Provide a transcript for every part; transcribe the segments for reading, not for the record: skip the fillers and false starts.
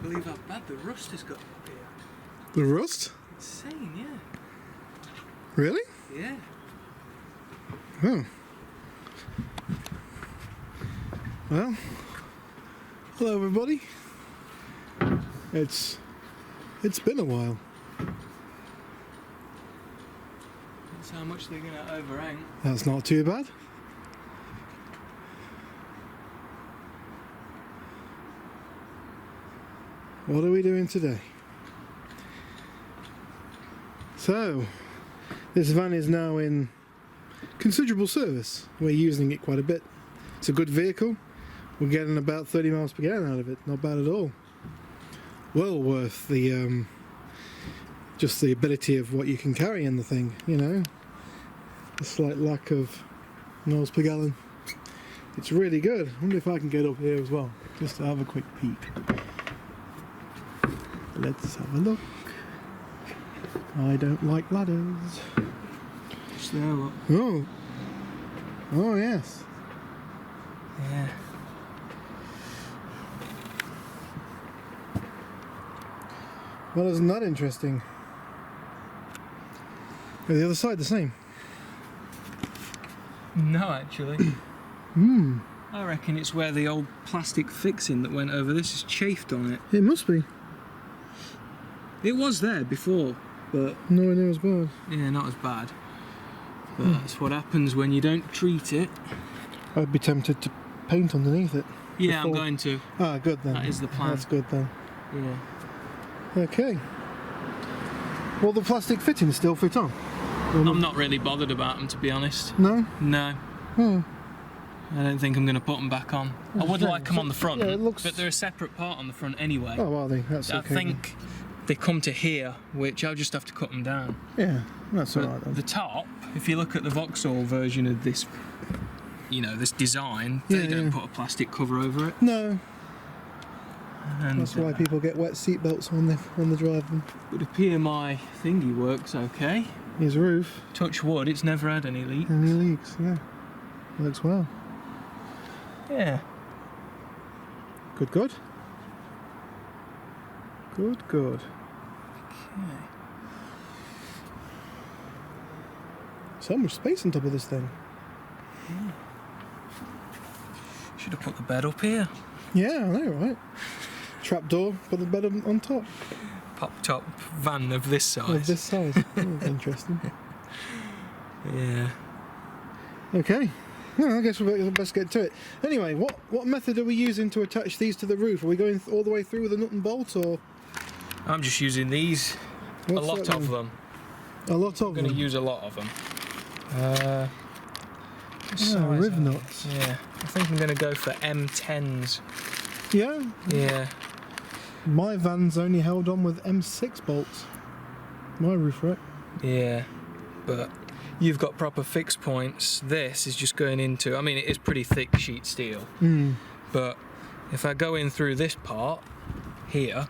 believe how bad the rust has got up here. The rust? Insane, yeah. Really? Yeah. Oh. Well, hello everybody. It's been a while. That's how much they're going to overhang. That's not too bad. What are we doing today? So, this van is now in considerable service. We're using it quite a bit. It's a good vehicle. We're getting about 30 miles per gallon out of it. Not bad at all. Well worth the just the ability of what you can carry in the thing, you know. A slight lack of miles per gallon. It's really good. I wonder if I can get up here as well, just to have a quick peek. Let's have a look. I don't like ladders. Just there, look. Oh. Oh yes. Yeah. Well, isn't that interesting? Is the other side the same? No, actually. Hmm. I reckon it's where the old plastic fixing that went over this is chafed on it. It must be. It was there before, but No idea as bad. yeah, not as bad. But that's what happens when you don't treat it. I'd be tempted to paint underneath it. Yeah, I'm Before- going to. Ah, good then. That is the plan. That's good then. Yeah. Okay. Well, the plastic fittings still fit on? I'm not really bothered about them, to be honest. No? No. Oh. I don't think I'm going to put them back on. I would strange. like them on the front, Yeah, it looks- but they're a separate part on the front anyway. Oh, are they? That's I okay. think they come to here, which I'll just have to cut them down. Then. Yeah, that's But alright then. the top, if you look at the Vauxhall version of this, you know, this design, Yeah, they don't yeah. put a plastic cover over it. No, And that's why people get wet seat belts when they drive them. It would appear my thingy works okay. His roof. Touch wood, it's never had any leak. Any leaks, yeah. Works well. Yeah. Good, good. Good, good. Okay. So much space on top of this thing. Should have put the bed up here. Yeah, I know, right? Trapdoor, put the bed on top Pop top van of this size. of this size. Oh, interesting. Yeah. Okay. Well, I guess we'll best get to it. Anyway, what method are we using to attach these to the roof? Are we going all the way through with a nut and bolt, or I'm just using these. what's a lot that of then? them. A lot of I'm going to them. use a lot of them. What size are Rivnuts. they? Yeah. I think I'm going to go for M10s. Yeah. Yeah. My van's only held on with M6 bolts. My roof rack. Yeah. But you've got proper fixed points. This is just going into, I mean, it is pretty thick sheet steel. Hmm. But if I go in through this part here,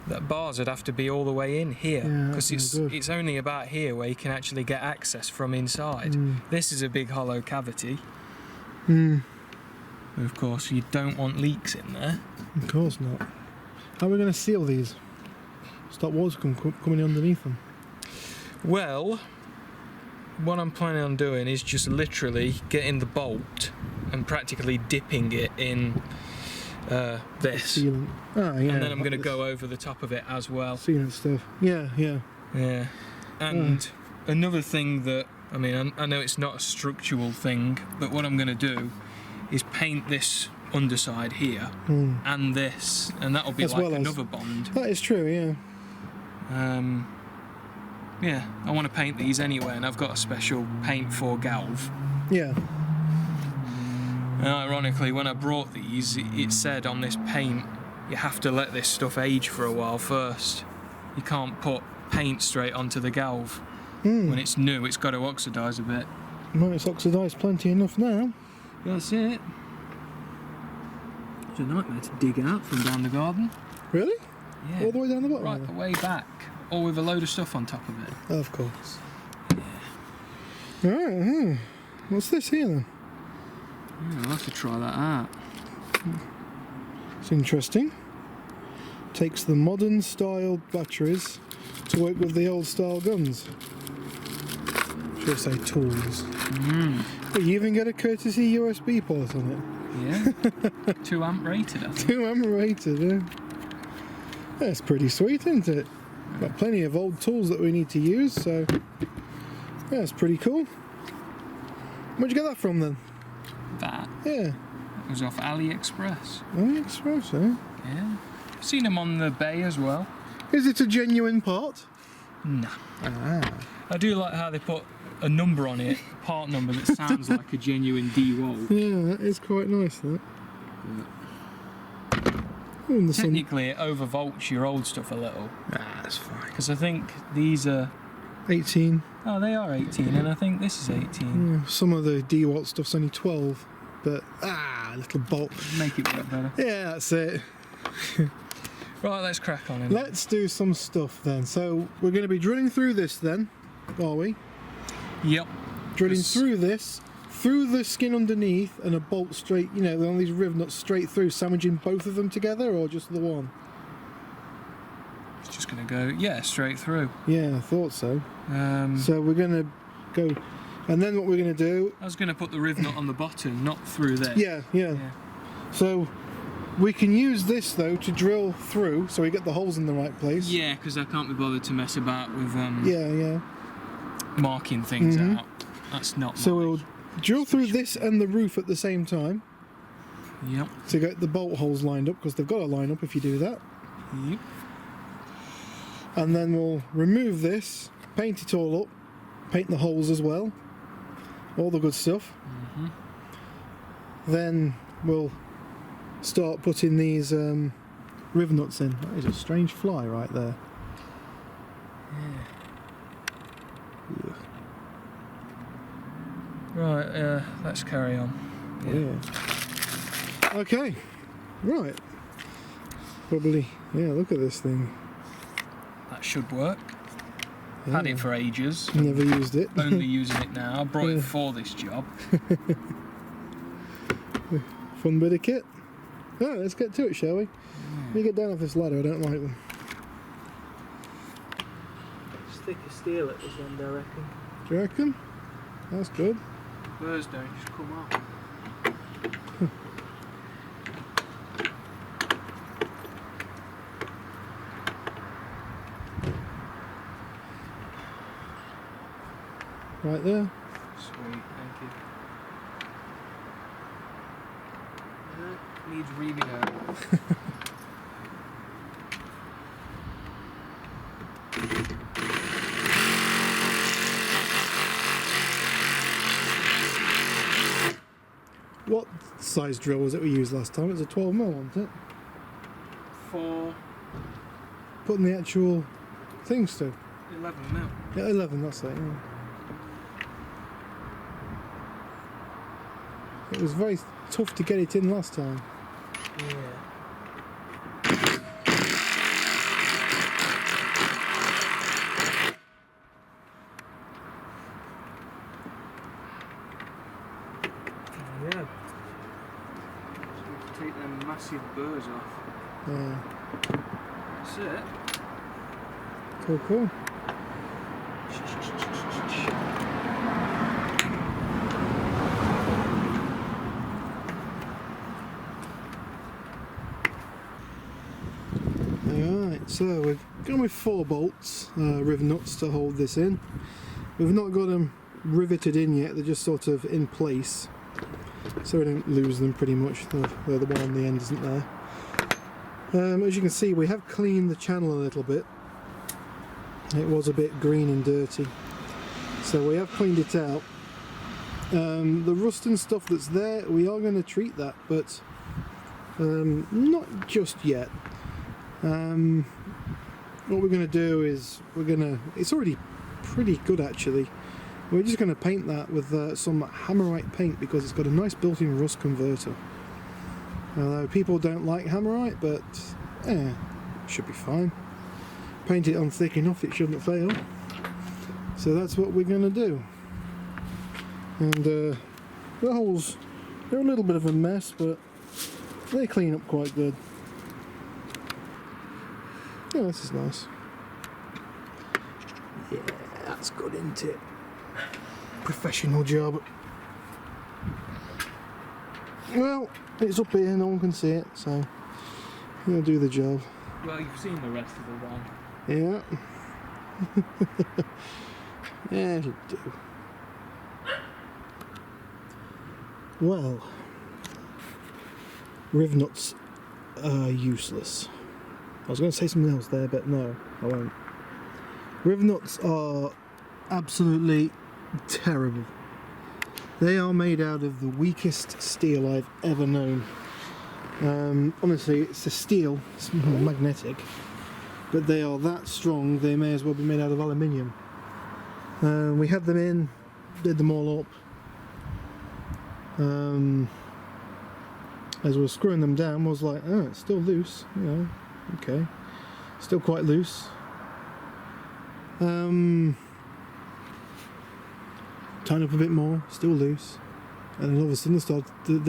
that bars would have to be all the way in here, Yeah, because that's no good. it's only about here where you can actually get access from inside. This is a big hollow cavity. Hmm. Of course, you don't want leaks in there. Of course not. How are we going to seal these? Stop water coming underneath them. Well, what I'm planning on doing is just literally getting the bolt and practically dipping it in this. Sealant. Ah, yeah. And then I'm going to this go over the top of it as well. sealant stuff. Yeah, yeah. Yeah. And another thing that, I mean, I know it's not a structural thing, but what I'm going to do is paint this underside here and this, and that'll be As like well as- another bond. That is true, yeah. Yeah, I want to paint these anyway, and I've got a special paint for Galv. Yeah. And ironically, when I brought these, it said on this paint, you have to let this stuff age for a while first. You can't put paint straight onto the Galv. When it's new, it's got to oxidise a bit. Well, it's oxidised plenty enough now. That's it. It's a nightmare to dig out from down the garden. Really? Yeah. All the way down the bottom? Right the way back, or with a load of stuff on top of it. Of course. Alright, what's this here then? Yeah, I'll have to try that out. It's interesting. takes the modern style batteries to work with the old style guns. Should I say tools? But you even get a courtesy USB port on it. Yeah. 2 amp rated, I think. 2 amp rated, yeah. That's pretty sweet, isn't it? Got plenty of old tools that we need to use, so yeah, it's pretty cool. Where'd you get that from then? That. Yeah. It was off AliExpress. AliExpress, eh? Yeah. I've seen them on the bay as well. Is it a genuine part? Nah. Ah. I do like how they put a number on it, part number that sounds like a genuine DeWalt. Yeah, that is quite nice, that. Oh, and the sun. Technically, it overvolts your old stuff a little. Ah, that's fine. Because I think these are... 18. Oh, they are 18, and I think this is 18. Yeah, some of the DeWalt stuff's only 12, but little bolt. Make it work better. Yeah, that's it. Right, let's crack on. Let's do some stuff then. So we're going to be drilling through this then, are we? Yep. Drilling through this, through the skin underneath, and a bolt straight, you know, on these Rivnuts straight through, sandwiching both of them together, or just the one? It's just going to go, yeah, straight through. Yeah, I thought so. So we're going to go, and then what we're going to do... I was going to put the Rivnut on the bottom, not through there. Yeah. So we can use this though to drill through, so we get the holes in the right place. Yeah, because I can't be bothered to mess about with marking things out. That's not. So we'll drill through this and the roof at the same time. Yep. To get the bolt holes lined up, because they've got to line up if you do that. Yep. And then we'll remove this, paint it all up, paint the holes as well, all the good stuff. Then we'll start putting these Rivnuts in. That is a strange fly right there. Yeah. Right, let's carry on. Yeah. Okay, right. Probably, yeah, look at this thing. That should work. Yeah. Had it for ages. Never used it. Only using it now. I brought it for this job. Fun bit of kit. Alright, let's get to it, shall we? Let me get down off this ladder, I don't like them. Stick of steel at this end, I reckon. Do you reckon? That's good. Burrs don't just come off. Right there. Sweet, thank you. Needs reaming out. What size drill was it we used last time? It was a 12mm, wasn't it? For Putting the actual things to. 11mm. Yeah, 11, that's it, yeah. It was very tough to get it in last time. Yeah. Yeah. So we can take them massive burrs off. Yeah. That's it. Cool. Alright, so we've gone with 4 bolts, Rivnuts, to hold this in. We've not got them riveted in yet, they're just sort of in place, so we don't lose them pretty much, where the one on the end isn't there. As you can see, we have cleaned the channel a little bit. It was a bit green and dirty, so we have cleaned it out. The rust and stuff that's there, we are going to treat that, but not just yet. What we're going to do is it's already pretty good actually. We're just going to paint that with some Hammerite paint, because it's got a nice built-in rust converter. Although people don't like Hammerite, but should be fine. Paint it on thick enough, it shouldn't fail. So that's what we're going to do. And the holes, they're a little bit of a mess, but they clean up quite good. Yeah, this is nice. Yeah, that's good, isn't it? Professional job. Well, it's up here, no one can see it, so we'll do the job. Well, you've seen the rest of the one. Yeah. Yeah, it'll do. Well, Rivnuts are useless. I was going to say something else there, but no, I won't. Rivnuts are absolutely terrible. They are made out of the weakest steel I've ever known. Honestly, it's a steel, it's magnetic, but they are that strong they may as well be made out of aluminium. We had them in, did them all up. As we were screwing them down, I was like, oh, it's still loose, you know, okay, still quite loose. Tighten up a bit more, still loose, and then all of a sudden started to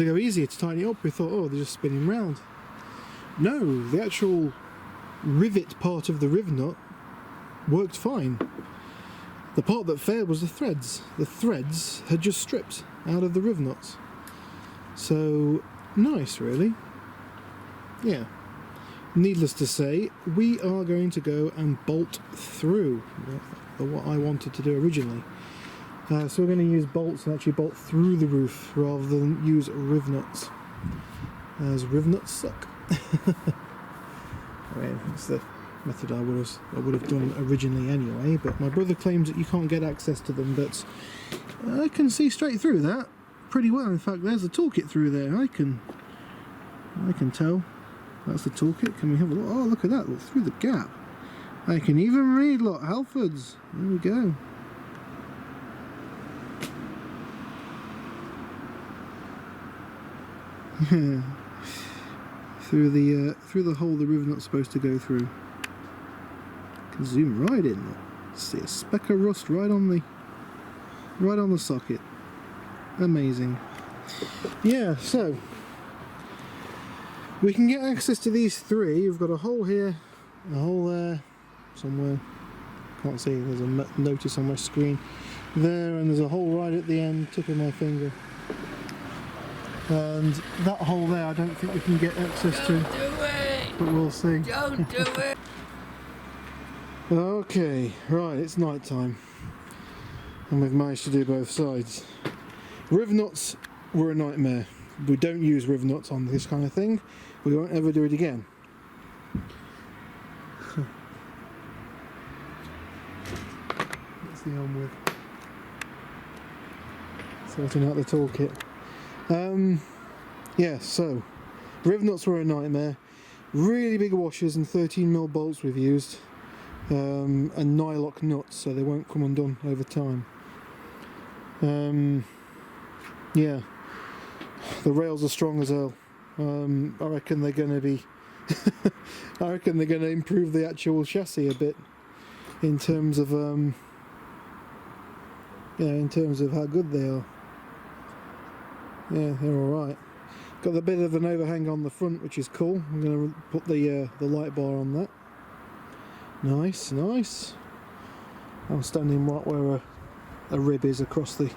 go easier to tighten it up. We thought, oh, they're just spinning round. No, the actual rivet part of the Rivnut worked fine. The part that failed was the threads. The threads had just stripped out of the Rivnuts. So, nice really. Yeah. Needless to say, we are going to go and bolt through what I wanted to do originally. So we're going to use bolts and actually bolt through the roof rather than use Rivnuts, as Rivnuts suck. I mean, it's the method I would have done originally anyway, but my brother claims that you can't get access to them, but I can see straight through that pretty well. In fact, there's the toolkit through there. I can tell that's the toolkit. Can we have a look? Oh, look at that, look through the gap. I can even read, look, Halfords. There we go. Yeah. Through the hole the Rivnut's supposed to go through. Can zoom right in. Look. See a speck of rust right on the socket. Amazing. Yeah, so we can get access to these three. We've got a hole here, a hole there, somewhere. Can't see. There's a notice on my screen there, and there's a hole right at the end, tip of my finger. And that hole there, I don't think we can get access to. Don't do it! But we'll see. Don't do it! Okay, right, it's night time. And we've managed to do both sides. Rivnuts were a nightmare. We don't use Rivnuts on this kind of thing. We won't ever do it again. What's the on with? Sorting out the toolkit. Yeah, so Rivnuts were a nightmare. Really big washers and 13mm bolts we've used, and nylock nuts so they won't come undone over time. Yeah, the rails are strong as hell. I reckon they're going to be I reckon they're going to improve the actual chassis a bit in terms of in terms of how good they are. Yeah, they're alright. Got a bit of an overhang on the front, which is cool. I'm going to put the light bar on that. Nice, nice. I'm standing right where a rib is across the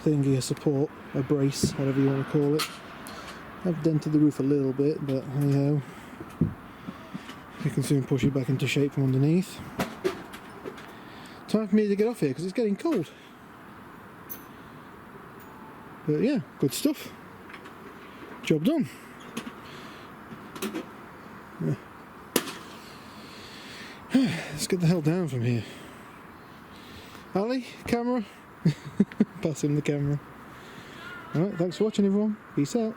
thingy, a support, a brace, whatever you want to call it. I've dented the roof a little bit, but anyhow, you can soon push it back into shape from underneath. Time for me to get off here because it's getting cold. But yeah, good stuff. Job done. Yeah. Let's get the hell down from here. Ali, camera. Pass him the camera. Alright, thanks for watching everyone. Peace out.